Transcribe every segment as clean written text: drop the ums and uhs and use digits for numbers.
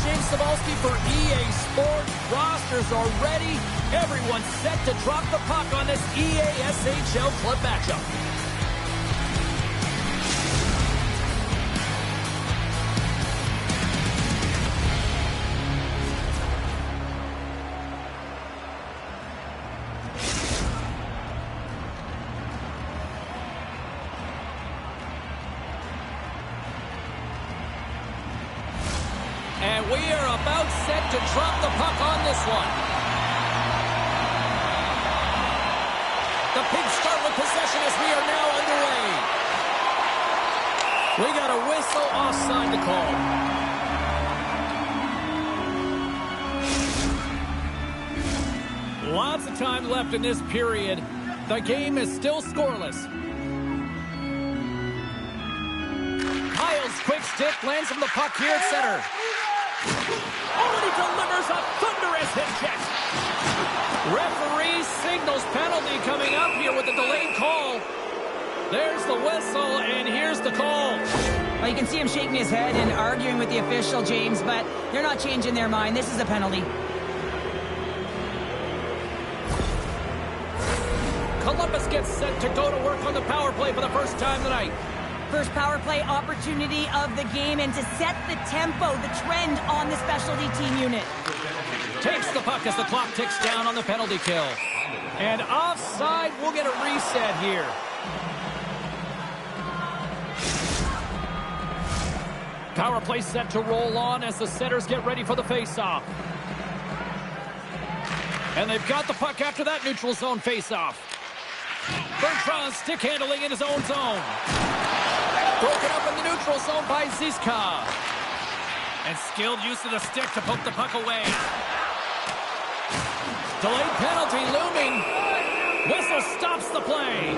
James Cebulski for EA Sports. Rosters are ready. Everyone's set to drop the puck on this EA SHL club matchup. And we are about set to drop the puck on this one. The Pigs start with possession as we are now underway. We got a whistle offside to call. Lots of time left in this period. The game is still scoreless. Kyle's quick stick lands from the puck here at center. Oh, and he delivers a thunderous hit check. Referee signals penalty coming up here with the delayed call. There's the whistle, and here's the call. Well, you can see him shaking his head and arguing with the official, James, but they're not changing their mind. This is a penalty. Columbus gets set to go to work on the power play for the first time tonight. First power play opportunity of the game, and to set the tempo, the trend on the specialty team unit. Takes the puck as the clock ticks down on the penalty kill. And offside, we'll get a reset here. Power play set to roll on as the setters get ready for the face-off. And they've got the puck after that neutral zone face-off. Bertrand stick handling in his own zone. Broken up in the neutral zone by Ziska. And skilled use of the stick to poke the puck away. Delayed penalty looming. Whistle stops the play.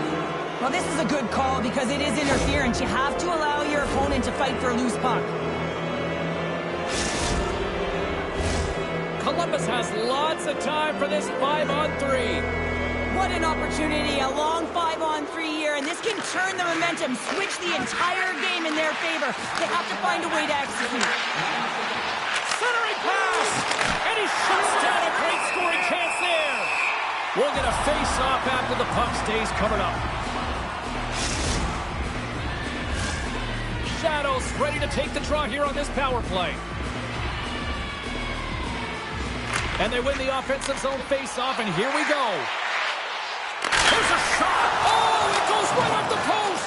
Well, this is a good call because it is interference. You have to allow your opponent to fight for a loose puck. Columbus has lots of time for this 5-on-3. What an opportunity, a long 5-on-3 here, and this can turn the momentum, switch the entire game in their favor. They have to find a way to execute. Centering pass, and he shuts down a great scoring chance there. We'll get a face-off after the puck stays covered up. Shadows ready to take the draw here on this power play. And they win the offensive zone face-off, and here we go. There's a shot. Oh, it goes right off the post.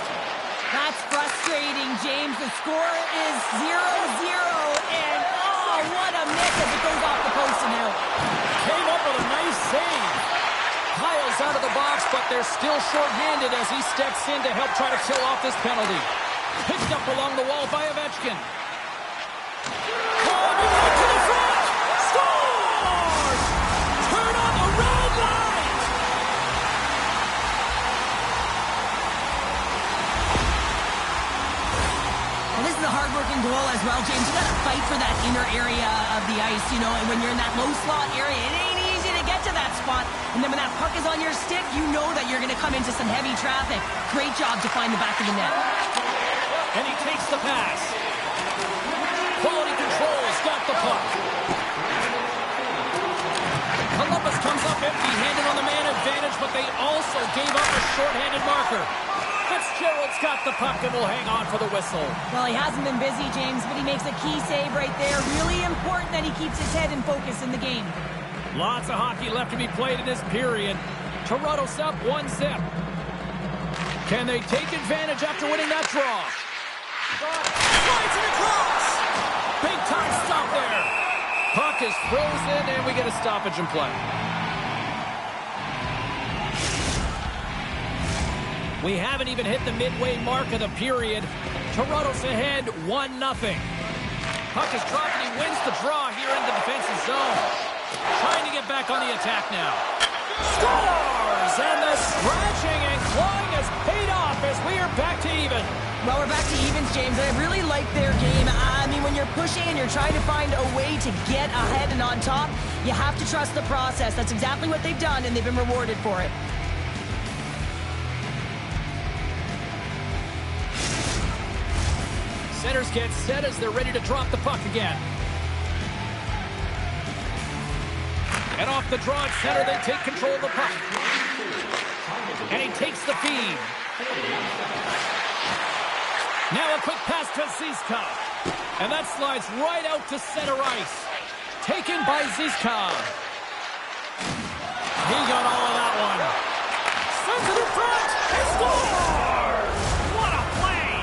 That's frustrating, James. The score is 0-0, and oh, what a miss as it goes off the post and out. Came up with a nice save. Kyle's out of the box, but they're still short-handed as he steps in to help try to kill off this penalty. Picked up along the wall by Ovechkin. Oh, to the front. Scores! Turn on the red light. This is a hard-working goal as well, James. You got to fight for that inner area of the ice, you know, and when you're in that low slot area, it ain't easy to get to that spot. And then when that puck is on your stick, you know that you're going to come into some heavy traffic. Great job to find the back of the net. And he takes the pass. Quality control's got the puck. Columbus comes up empty-handed on the man advantage, but they also gave up a short-handed marker. Fitzgerald's got the puck and will hang on for the whistle. Well, he hasn't been busy, James, but he makes a key save right there. Really important that he keeps his head in focus in the game. Lots of hockey left to be played in this period. Toronto's up 1-0. Can they take advantage after winning that draw? Slides it across. Big time stop there. Puck is frozen, and we get a stoppage in play. We haven't even hit the midway mark of the period. Toronto's ahead 1-0. Puck is dropped, and he wins the draw here in the defensive zone. Trying to get back on the attack now. Scores! And the scratching and clawing has paid off as we are back to even. Well, we're back to evens, James. I really like their game. I mean, when you're pushing and you're trying to find a way to get ahead and on top, you have to trust the process. That's exactly what they've done, and they've been rewarded for it. Centers get set as they're ready to drop the puck again. And off the draw at center, they take control of the puck. And he takes the feed. Now a quick pass to Ziska. And that slides right out to center ice. Taken by Ziska. He got all of that one. Sends it in front. He scores! What a play!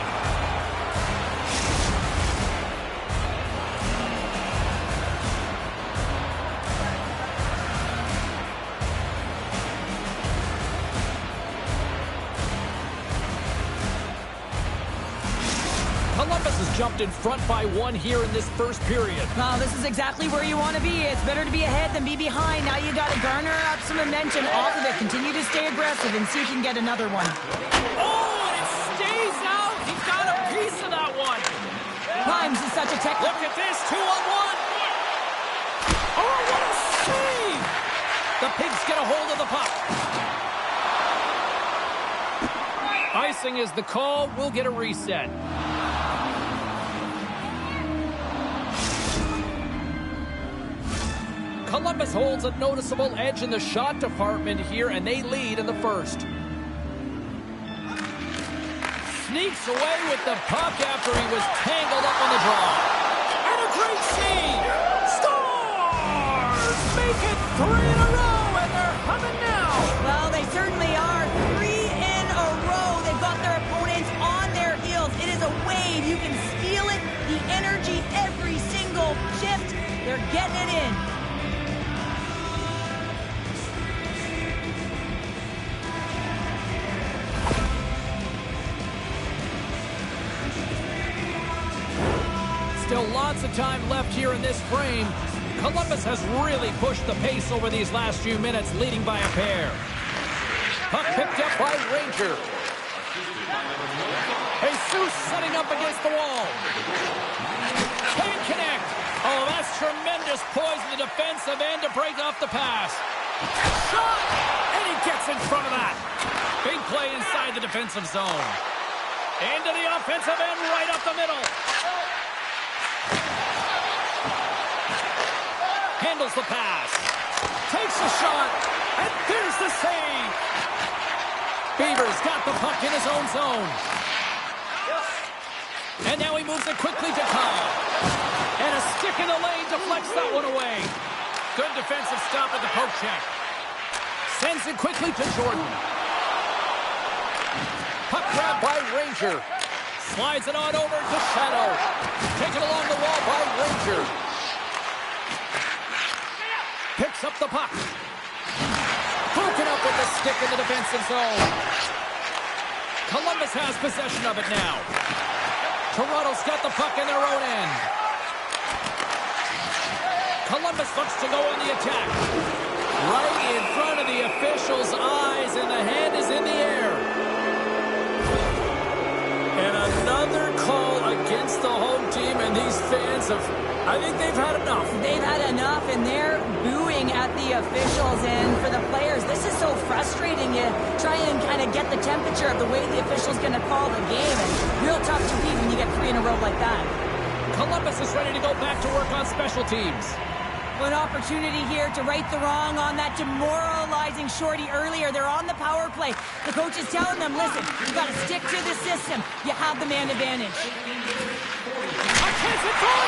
Columbus has jumped in front by one here in this first period. Well, this is exactly where you want to be. It's better to be ahead than be behind. Now you got to garner up some momentum off of it. Continue to stay aggressive and see if you can get another one. Oh, and it stays out. He got a piece of that one. Grimes is such a technical. Look at this, 2-on-1. Oh, what a save! The Pigs get a hold of the puck. Icing is the call. We'll get a reset. Columbus holds a noticeable edge in the shot department here, and they lead in the first. Sneaks away with the puck after he was tangled up on the draw. And a great save! Stars! Make it 3 in a row, and they're humming now! Well, they certainly are. 3 in a row. They've got their opponents on their heels. It is a wave. You can feel it. The energy every single shift. They're getting it in. Still lots of time left here in this frame. Columbus has really pushed the pace over these last few minutes, leading by a pair. Puck picked up by Ranger. Jesus setting up against the wall. Can't connect. Oh, that's tremendous poise in the defensive end to break off the pass. Shot! And he gets in front of that. Big play inside the defensive zone. Into the offensive end, right up the middle. Handles the pass. Takes a shot. And there's the save. Beavers got the puck in his own zone. And now he moves it quickly to Kyle. And a stick in the lane deflects that one away. Good defensive stop at the poke check. Sends it quickly to Jordan. Puck grab by Ranger. Slides it on over to Shadow. Taken along the wall by Ranger. Picks up the puck. Broken up with the stick in the defensive zone. Columbus has possession of it now. Toronto's got the puck in their own end. Columbus looks to go on the attack. Right in front of the officials' eyes, and the hand is in the air. And another call against the home team, and these fans I think they've had enough. They've had enough, and they're booing at the officials. And for the players, this is so frustrating. You try and kind of get the temperature of the way the official's going to call the game. And real tough to read when you get 3 in a row like that. Columbus is ready to go back to work on special teams. An opportunity here to right the wrong on that demoralizing shorty earlier. They're on the power play. The coach is telling them, listen, you got to stick to the system. You have the man advantage. A chance at goal!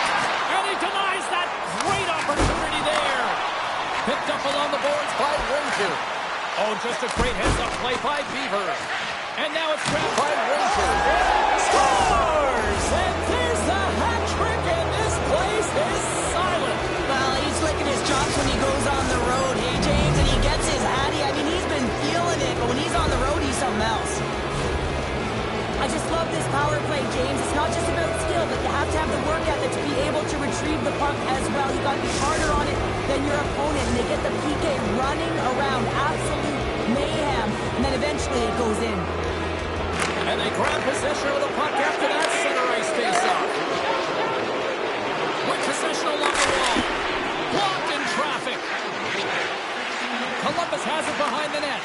And he denies that great opportunity there. Picked up along the boards by Ranger. Oh, just a great heads-up play by Beaver. And now it's grabbed by Ranger. Scores! And there's the hat trick, and this place is silent. Well, he's licking his chops when he goes on the road, hey, James, and he gets his hattie. I mean, he's been feeling it, but when he's on the road, he's something else. I just love this power play, James. It's not just about skill, but you have to have the work ethic to be able to retrieve the puck as well. You got to be harder on it than your opponent, and they get the PK running around, absolute mayhem, and then eventually it goes in. And they grab possession of the puck after that center ice face-off. With possession along the wall. Blocked in traffic. Columbus has it behind the net.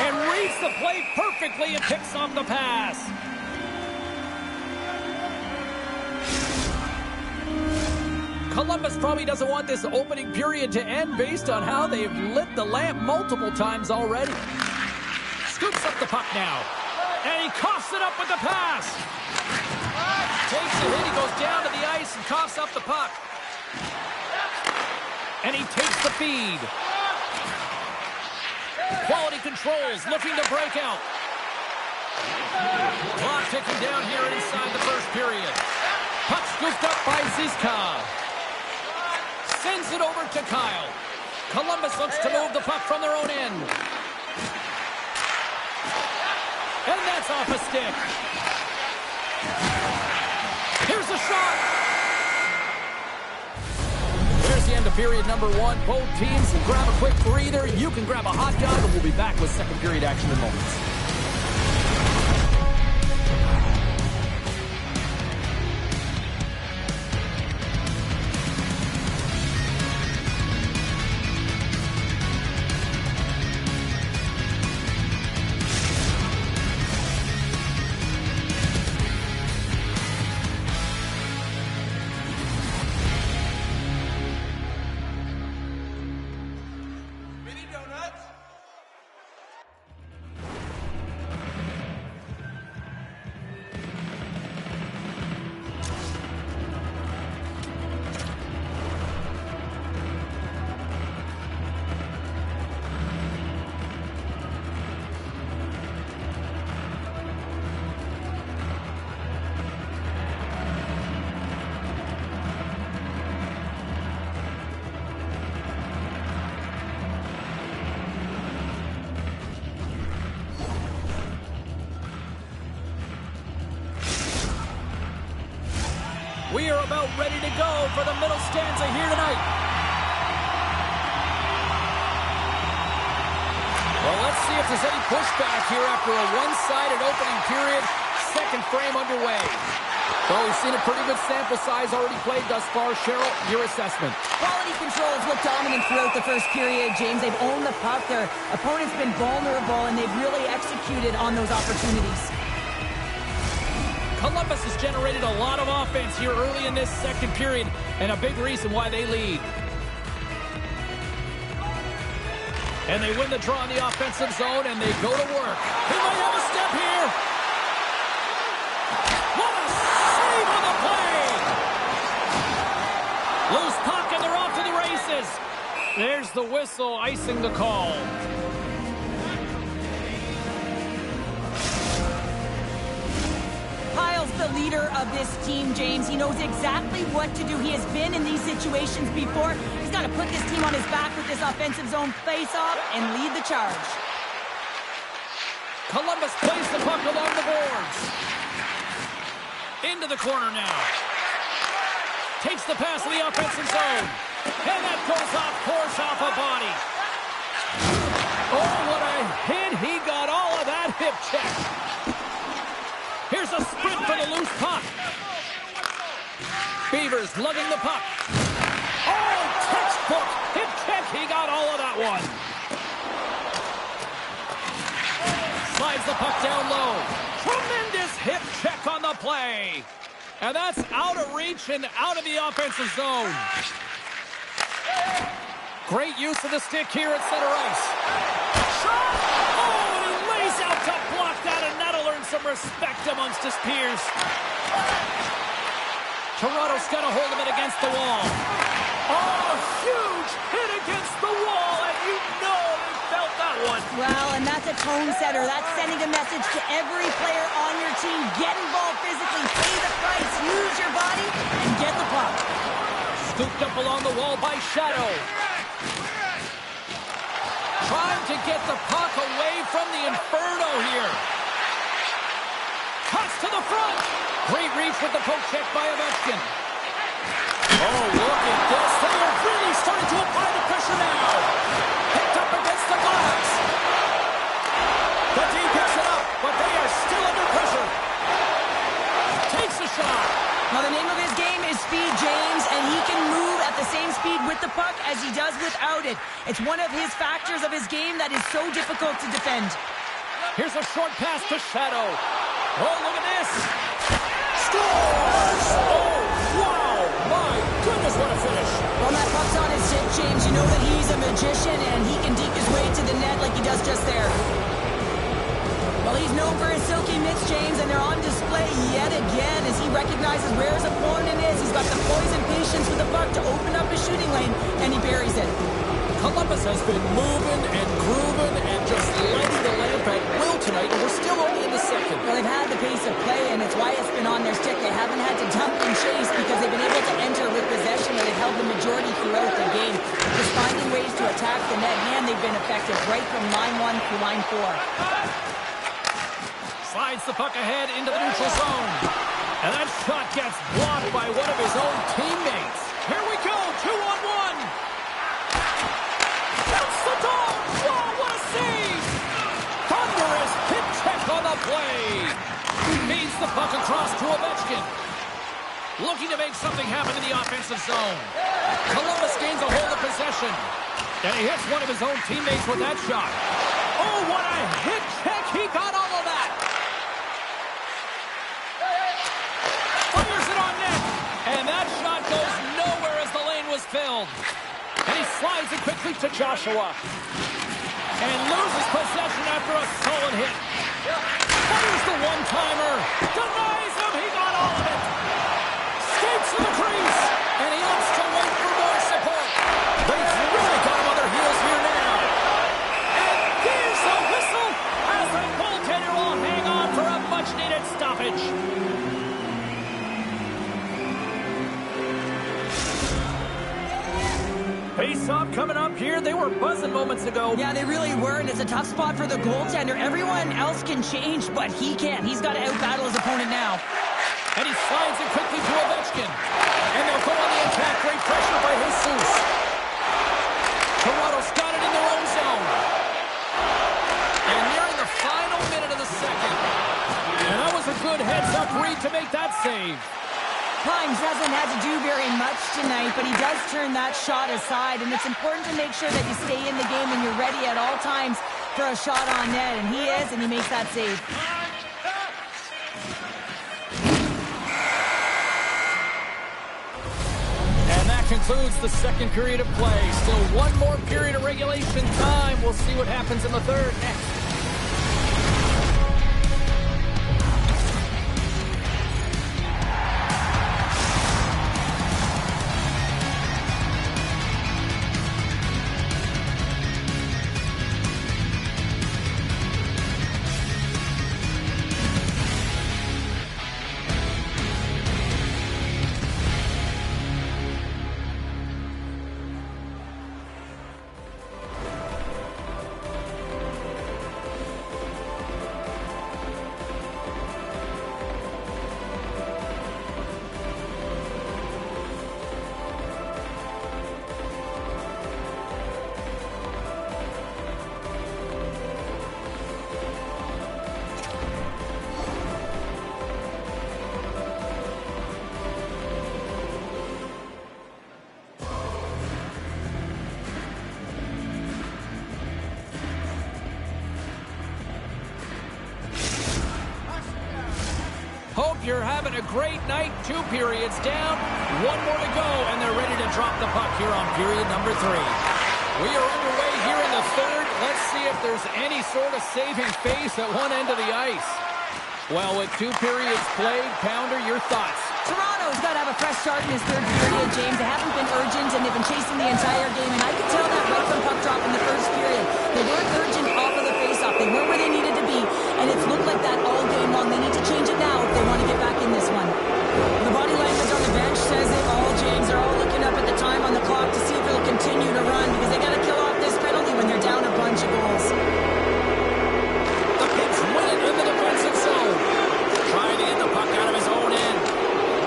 And reads the play perfectly and picks off the pass. Columbus probably doesn't want this opening period to end based on how they've lit the lamp multiple times already. Scoops up the puck now. And he coughs it up with the pass. Takes a hit. He goes down to the ice and coughs up the puck. And he takes the feed. Quality controls, looking to break out. Clock ticking down here inside the first period. Puck scooped up by Ziska. Sends it over to Kyle. Columbus looks to move the puck from their own end. And that's off a stick. Here's a shot. There's the end of period number one. Both teams can grab a quick breather. You can grab a hot dog, and we'll be back with second period action in moments. We are about ready to go for the middle stanza here tonight. Well, let's see if there's any pushback here after a one-sided opening period. Second frame underway. Well, we've seen a pretty good sample size already played thus far. Cheryl, your assessment. Quality control has looked dominant throughout the first period, James. They've owned the puck. Their opponent's been vulnerable, and they've really executed on those opportunities. Columbus has generated a lot of offense here early in this second period, and a big reason why they lead. And they win the draw in the offensive zone, and they go to work. They might have a step here. What a save on the play! Loose puck, and they're off to the races. There's the whistle, icing the call. Kyle's the leader of this team, James. He knows exactly what to do. He has been in these situations before. He's got to put this team on his back with this offensive zone face-off and lead the charge. Columbus plays the puck along the boards. Into the corner now. Takes the pass to the offensive zone. And that goes off course off a body. Oh, what a hit. He got all of that hip check. Here's a sprint for the loose puck. Beavers lugging the puck. Oh, textbook hip check. He got all of that one. Slides the puck down low. Tremendous hip check on the play. And that's out of reach and out of the offensive zone. Great use of the stick here at center ice. Shot! Oh, and he lays out to block that, and that'll earn some respect amongst his peers. Toronto's got to hold him against the wall. Oh, huge hit against the wall, and you know they felt that one. Well, and that's a tone setter. That's sending a message to every player on your team. Get involved physically, pay the price, use your body, and get the puck. Scooped up along the wall by Shadow. Trying to get the puck away from the Inferno here. Cuts to the front. Great reach with the poke check by Ovechkin. Oh, look at this. They are really starting to apply the pressure now. Picked up against the glass. The team picks it up, but they are still under pressure. Takes a shot. Now, the name of his game is speed, James, and he can move at the same speed with the puck as he does without it. It's one of his factors of his game that is so difficult to defend. Here's a short pass to Shadow. Oh, look at this. Scores! Oh, wow! My goodness what a finish. When that puck's on his stick, James, you know that he's a magician and he can deke his way to the net like he does just there. Well, he's known for his silky mitts, James, and they're on display yet again as he recognizes where his opponent is. He's got the poise and patience with the puck to open up his shooting lane, and he buries it. Columbus has been moving and grooving and just lighting the lamp at will tonight, and we're still only in the second. Well, they've had the pace of play, and it's why it's been on their stick. They haven't had to dump and chase because they've been able to enter with possession, and they've held the majority throughout the game. Just finding ways to attack the net, and they've been effective right from line 1 through line 4. Slides the puck ahead into the neutral zone. And that shot gets blocked by one of his own teammates. Here we go, 2-on-1. That's the dog. Whoa, what a save. Thunderous hit check on the play. Feeds the puck across to Ovechkin. Looking to make something happen in the offensive zone. Columbus gains a hold of possession. And he hits one of his own teammates with that shot. Oh, what a hit check. He got all of that. Fires it on net. And that shot goes nowhere as the lane was filled. And he slides it quickly to Joshua. And loses possession after a solid hit. Fires the one-timer. Denies him. He got all of it. Skates to the crease. And he opts to wait for more support. They've really got him on their heels here now. And there's the whistle as the goaltender will hang on for a much-needed stoppage. Face-off coming up here. They were buzzing moments ago. Yeah, they really were, and it's a tough spot for the goaltender. Everyone else can change, but he can't. He's got to out-battle his opponent now. And he slides it quickly to Ovechkin. And they'll go on the attack. Great pressure by Jesus. Toronto's got it in their own zone. And nearing the final minute of the second. And that was a good heads-up read to make that save. Primes hasn't had to do very much tonight, but he does turn that shot aside, and it's important to make sure that you stay in the game and you're ready at all times for a shot on net, and he is, and he makes that save. And that concludes the second period of play. Still one more period of regulation time. We'll see what happens in the third next. Hope you're having a great night. 2 periods down, 1 more to go, and they're ready to drop the puck here on period number 3. We are underway here in the third. Let's see if there's any sort of saving face at one end of the ice. Well, with 2 periods played, Pounder, your thoughts? Toronto's got to have a fresh start in his third period, James. They haven't been urgent, and they've been chasing the entire game, and I could tell that right from puck drop in the first period. They weren't urgent off of the faceoff. They weren't where they needed to be, and it's looked like that all game long. They need to change it now if they want to get back in this one. The body language on the bench says it all, James. They're all looking up at the time on the clock to see if they'll continue to run, because they got to kill off this penalty when they're down a bunch of goals. The Pits win it in the defensive zone. Trying to get the puck out of his own end.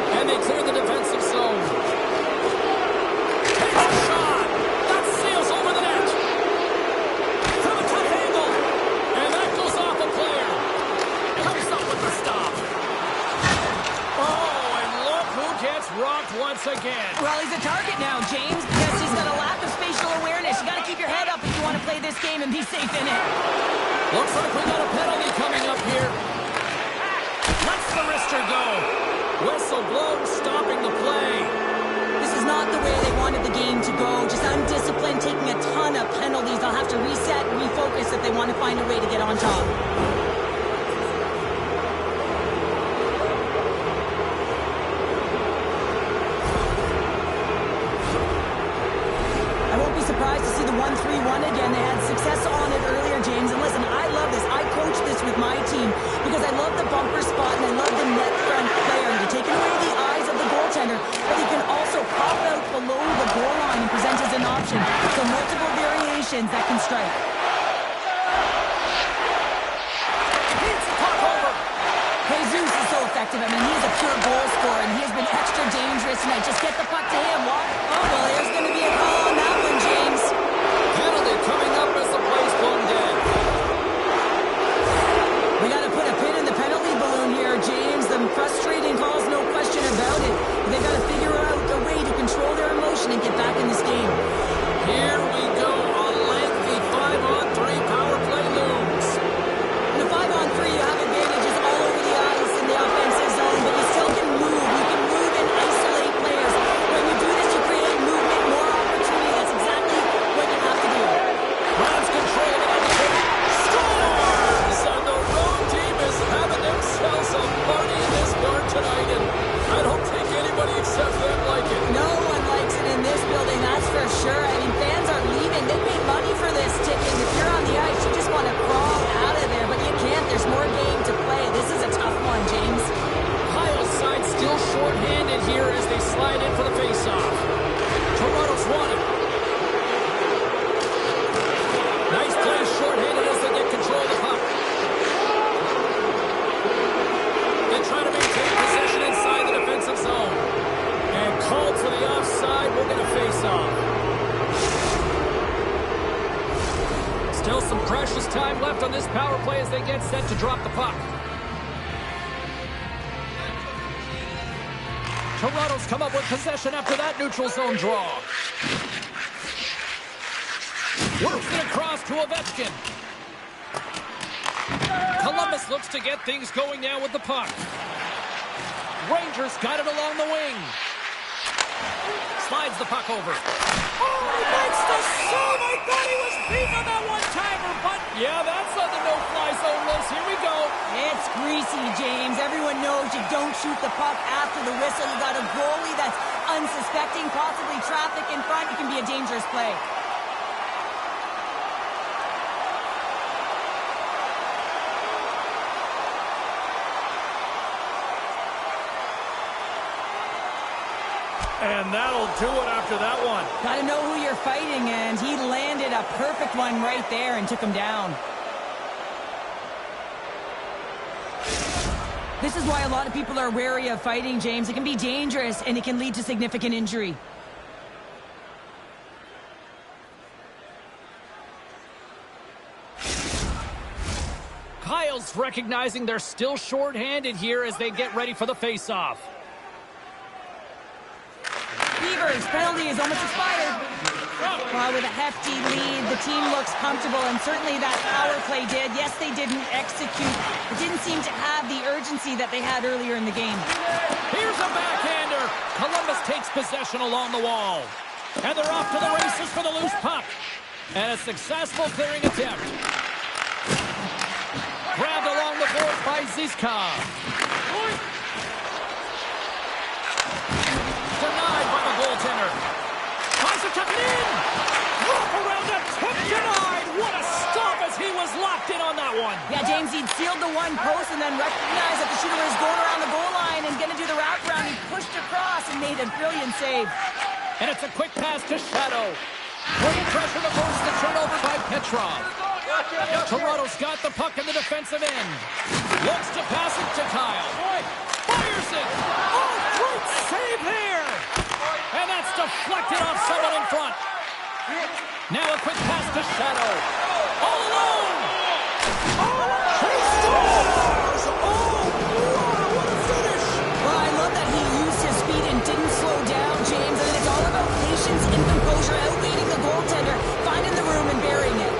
And they clear the defensive zone. Takes a shot. That sails over the net. From a cut angle. And that goes off a player. Comes up with the stop. Oh, and look who gets rocked once again. Well, he's a target now, James, because he's got a lack of spatial awareness. You got to keep your head up if you want to play this game and be safe in it. Looks like we got a penalty coming up here. Lets the wrister go. Whistle blown, stopping the play. This is not the way they wanted the game to go. Just undisciplined, taking a ton of penalties. They'll have to reset and refocus if they want to find a way to get on top. I won't be surprised to see the 1-3-1 again. They had success on it earlier, James. And listen, I love this. I coach this with my team because I love the bumper spot and I love the net front player. You're taking away the eyes of the goaltender, but he can also pop out below the goal line and present as an option. So multiple variations that can strike. Hits the puck over. Jesus is so effective. I mean, he's a pure goal scorer, and he has been extra dangerous tonight. Just get the puck to him. What? Oh, well, there's going to be a call on that one, James. Penalty coming up as the play's blown dead. We got to put a pin in the penalty balloon here, James. The frustrating calls, no question about it. They've got to figure out a way to control their emotion and get back in this game. Here we go. A lengthy 5-on-3 power play looms. In a 5-on-3, you have advantages all over the ice in the offensive zone, but you still can move. You can move and isolate players. When you do this, you create movement, more opportunity. That's exactly what you have to do. Grabs control of it. Scores! And the road team is having themselves a party in this bar tonight, and I don't think anybody except them like it. No one likes it in this building, that's for sure. I mean, fans are leaving. They paid money for this ticket. If you're on the ice, you just want to crawl out of there, but you can't. There's more game to play. This is a tough one, James. Kyle's side still short-handed here as they slide in for the face-off. Toronto's won it. Nice play short-handed as they get control of the puck. They try to maintain possession inside the defensive zone. And called for the offside. We're going to face off. Still some precious time left on this power play as they get set to drop the puck. Toronto's come up with possession after that neutral zone draw. Works it across to Ovechkin. Columbus looks to get things going now with the puck. Rangers got it along the wing. Slides the puck over. Oh, he makes the save! I thought he was beat on that one-timer, but yeah, that's on the no-fly zone list. Here we go. It's greasy, James. Everyone knows you don't shoot the puck after the whistle. You got a goalie that's unsuspecting, possibly traffic in front. It can be a dangerous play. And that'll do it after that one. Got to know who you're fighting, and he landed a perfect one right there and took him down. This is why a lot of people are wary of fighting, James. It can be dangerous, and it can lead to significant injury. Kyle's recognizing they're still short-handed here as they get ready for the face-off. Beavers, penalty is almost expired. Well, with a hefty lead, the team looks comfortable, and certainly that power play did. Yes, they didn't execute. It didn't seem to have the urgency that they had earlier in the game. Here's a backhander. Columbus takes possession along the wall. And they're off to the races for the loose puck. And a successful clearing attempt. Grabbed along the boards by Ziska. Denied by the goaltender. Tries to tuck it in. Walk around the tip, denied. What a stop as he was locked in on that one. Yeah, James, he'd sealed the one post and then recognized that the shooter was going around the goal line and going to do the wraparound. He pushed across and made a brilliant save. And it's a quick pass to Shadow. Great pressure to force the turnover by Petrov. Toronto's got the puck in the defensive end. Looks to pass it to Kyle. Fires it. Oh, great save there. And that's deflected off someone in front. Now a quick pass to Shadow. All alone. Oh, he scores! Oh, wow, what a finish. Well, I love that he used his speed and didn't slow down, James. I mean, it's all about patience and composure, outweighing the goaltender, finding the room and burying it.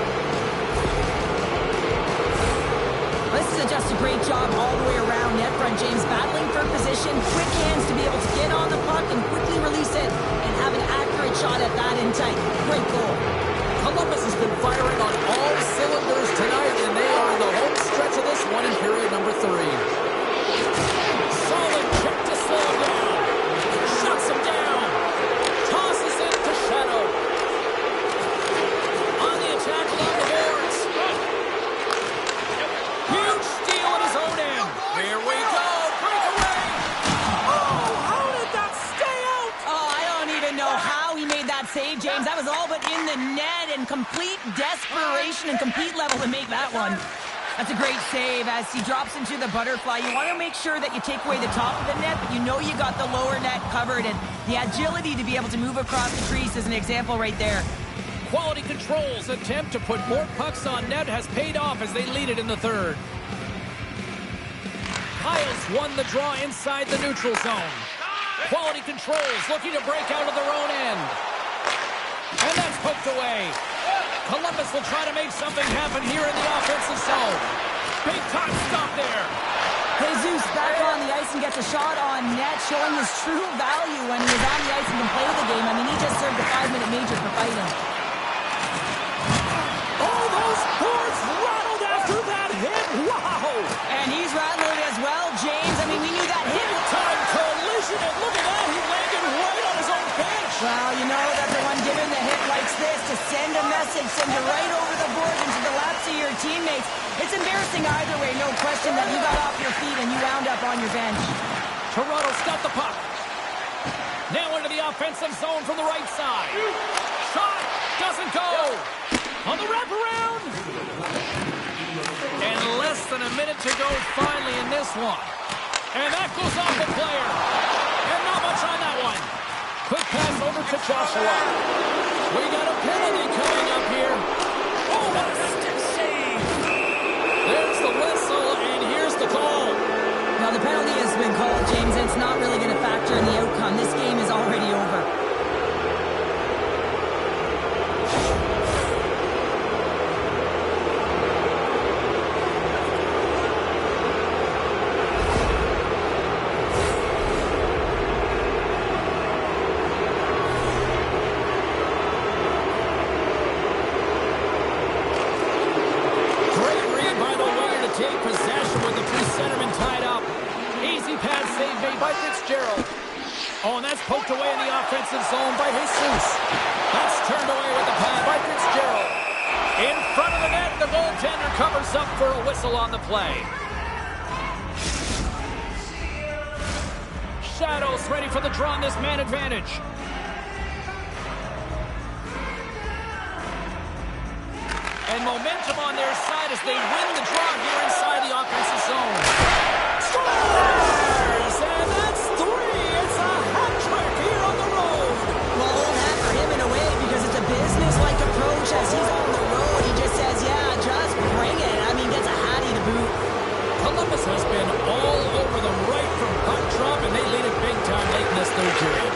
This is just a great job all the way around net front, James. Battling for position, quick hands to be able to get on the puck and quickly release it and have tight. Great goal. Columbus has been firing on all cylinders tonight, and they are in the home stretch of this one in period number 3. Solid kick to slow him down. Shuts him down. Tosses it to Shadow. On the attack along the boards. Huge steal at his own end. Here we go. Breakaway. Oh, how did that stay out? Oh, I don't even know how he made that save, James. That was all but in the net, and complete desperation and complete level to make that one. That's a great save as he drops into the butterfly. You want to make sure that you take away the top of the net, but you know you got the lower net covered, and the agility to be able to move across the crease is an example right there. Quality Control's attempt to put more pucks on net has paid off as they lead it in the third. Hiles won the draw inside the neutral zone. Quality Control's looking to break out of their own end. And that's poked away. Columbus will try to make something happen here in the offensive zone. Big time stop there. Jesus back on the ice and gets a shot on net, showing his true value when he was on the ice and can play the game. I mean, he just served a 5-minute major for fighting. Oh, those boards rattled after that hit. Wow. And he's rattling as well, James. I mean, we knew that hit. Time collision, and look at that. He landed right on his own bench. Well, you know that the one giving the hit likes this, to send a message, send it right over the boards into the laps of your teammates. It's embarrassing either way, no question that you got off your feet and you wound up on your bench. Toronto's got the puck. Now into the offensive zone from the right side. Shot doesn't go. On the wraparound. And less than a minute to go finally in this one. And that goes off the player. And not much on that one. Quick pass over to Joshua. We got a penalty coming up here. Oh, what a stick save. There's the whistle, and here's the call. Now, the penalty has been called, James, and it's not really going to factor in the outcome. This game is already over. Oh, and that's poked away in the offensive zone by Jesus. That's turned away with the pad by Fitzgerald. In front of the net, the goaltender covers up for a whistle on the play. Shadows ready for the draw on this man advantage. And momentum on their side as they win the draw here inside the offensive zone. Scores! And that's 3! It's a hat trick here on the road. Well, old hat for him in a way because it's a business-like approach as he's on the road. He just says, yeah, just bring it. I mean, gets a hattie to boot. Columbus has been all over them right from puck drop, and they lead it big time late in this third period.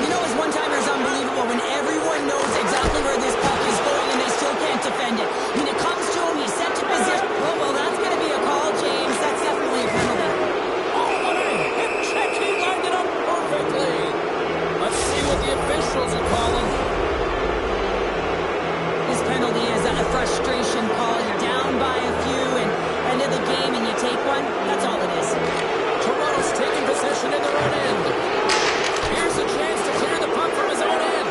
You know, his one-timer is unbelievable when everyone knows exactly where this puck is going and they still can't defend it. When it comes to him, he's set to position. Well, that's going to be a call, James. That's definitely a penalty. Oh, what a hip check. He lined it up perfectly. Let's see what the officials are calling. This penalty is a frustration call. You're down by a few and end of the game and you take one. That's all it is. Toronto's taking possession in their own end. Here's a chance to clear the puck from his own end.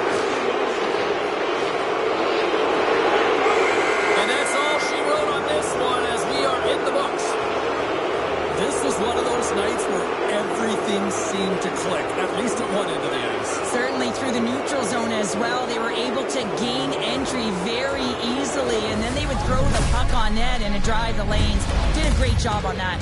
And that's all she wrote on this one as we are in the books. This was one of those nights where everything seemed to click, at least at one end of the ice. Certainly through the neutral zone as well. They were able to gain entry very easily, and then they would throw the puck on net and drive the lanes. Did a great job on that.